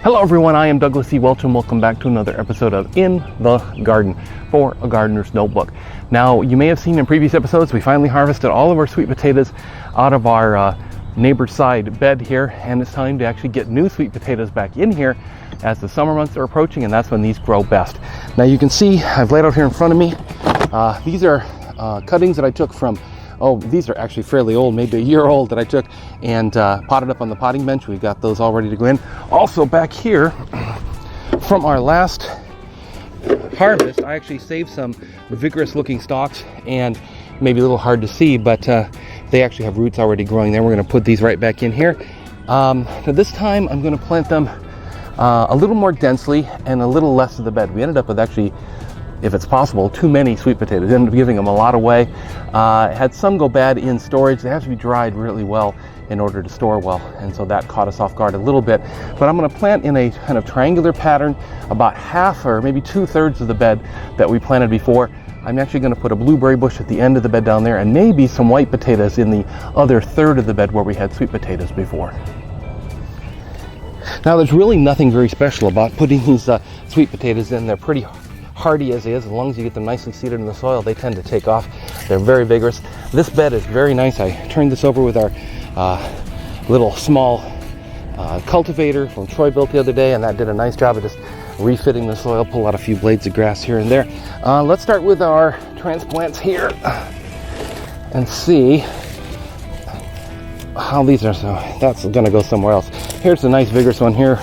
Hello everyone, I am Douglas E. Welch and welcome back to another episode of In the Garden for a Gardener's Notebook. Now, you may have seen in previous episodes, we finally harvested all of our sweet potatoes out of our neighbor's side bed here, and it's time to actually get new sweet potatoes back in here as the summer months are approaching, and that's when these grow best. Now you can see, I've laid out here in front of me, these are cuttings that I took from, these are actually fairly old, maybe a year old, that I took and potted up on the potting bench. We've got those all ready to go in. Also back here, from our last harvest, I actually saved some vigorous looking stalks, and maybe a little hard to see, but they actually have roots already growing there. We're going to put these right back in here. Now this time I'm going to plant them a little more densely and a little less of the bed. We ended up with actually, if it's possible, too many sweet potatoes. Ended up giving them a lot away. Had some go bad in storage. They have to be dried really well in order to store well, and so that caught us off guard a little bit. But I'm going to plant in a kind of triangular pattern, about half or maybe 2/3 of the bed that we planted before. I'm actually going to put a blueberry bush at the end of the bed down there, and maybe some white potatoes in the other third of the bed where we had sweet potatoes before. Now, there's really nothing very special about putting these sweet potatoes in. They're pretty hardy as is long as you get them nicely seated in the soil. They tend to take off. They're very vigorous. This bed is very nice. I turned this over with our little small cultivator from Troy built the other day, and that did a nice job of just refitting the soil. Pull out a few blades of grass here and there. Let's start with our transplants here and see how these are. So that's going to go somewhere else. Here's a nice vigorous one here.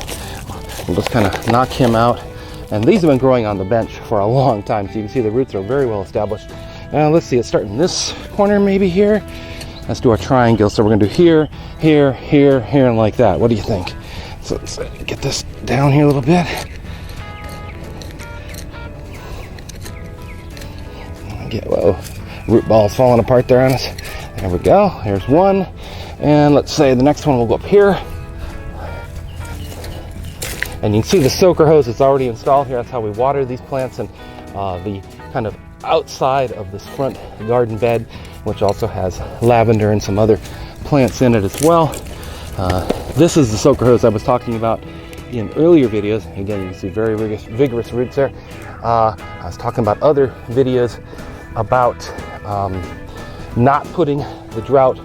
We'll just kind of knock him out. And these have been growing on the bench for a long time, so you can see the roots are very well established. Let's see, it's starting this corner maybe here. Let's do our triangle. So we're going to do here, here, here, here, and like that. What do you think? So let's get this down here a little bit. Whoa, root balls falling apart there on us. There we go. Here's one. And let's say the next one will go up here. And you can see the soaker hose is already installed here. That's how we water these plants, and the kind of outside of this front garden bed, which also has lavender and some other plants in it as well. This is the soaker hose I was talking about in earlier videos. Again, you can see very vigorous roots there. I was talking about other videos about not putting the drought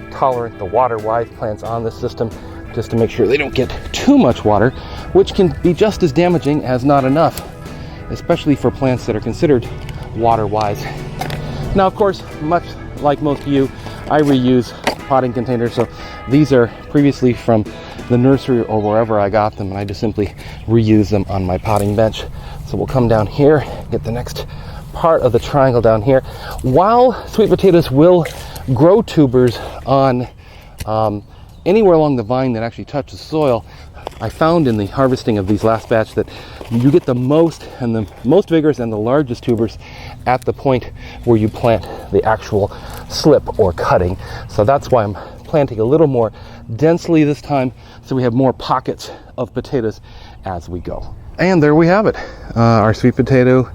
tolerant, the water wise plants on this system, just to make sure they don't get too much water, which can be just as damaging as not enough, especially for plants that are considered water-wise. Now, of course, much like most of you, I reuse potting containers, so these are previously from the nursery or wherever I got them, and I just simply reuse them on my potting bench. So we'll come down here, get the next part of the triangle down here. While sweet potatoes will grow tubers on anywhere along the vine that actually touches soil, I found in the harvesting of these last batch that you get the most vigorous and the largest tubers at the point where you plant the actual slip or cutting. So that's why I'm planting a little more densely this time, so we have more pockets of potatoes as we go. And there we have it. Our sweet potato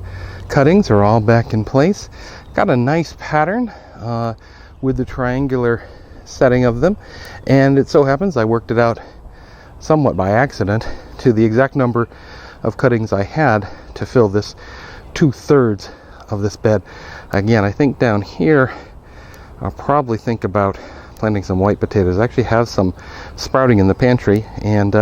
cuttings are all back in place. Got a nice pattern with the triangular setting of them, and it so happens I worked it out somewhat by accident to the exact number of cuttings I had to fill this 2/3 of this bed. Again, I think down here I'll probably think about planting some white potatoes. I actually have some sprouting in the pantry, and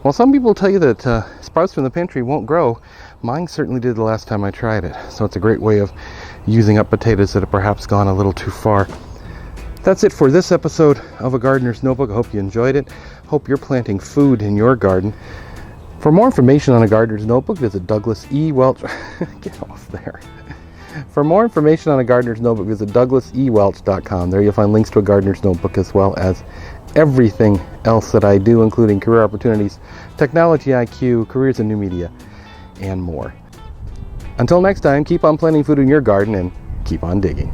while some people tell you that sprouts from the pantry won't grow, mine certainly did the last time I tried it. So it's a great way of using up potatoes that have perhaps gone a little too far. That's it for this episode of A Gardener's Notebook. I hope you enjoyed it. Hope you're planting food in your garden. For more information on A Gardener's Notebook, visit Douglas E. Welch. Get off there. For more information on A Gardener's Notebook, visit douglasewelch.com. There you'll find links to A Gardener's Notebook as well as everything else that I do, including career opportunities, technology IQ, careers in new media, and more. Until next time, keep on planting food in your garden and keep on digging.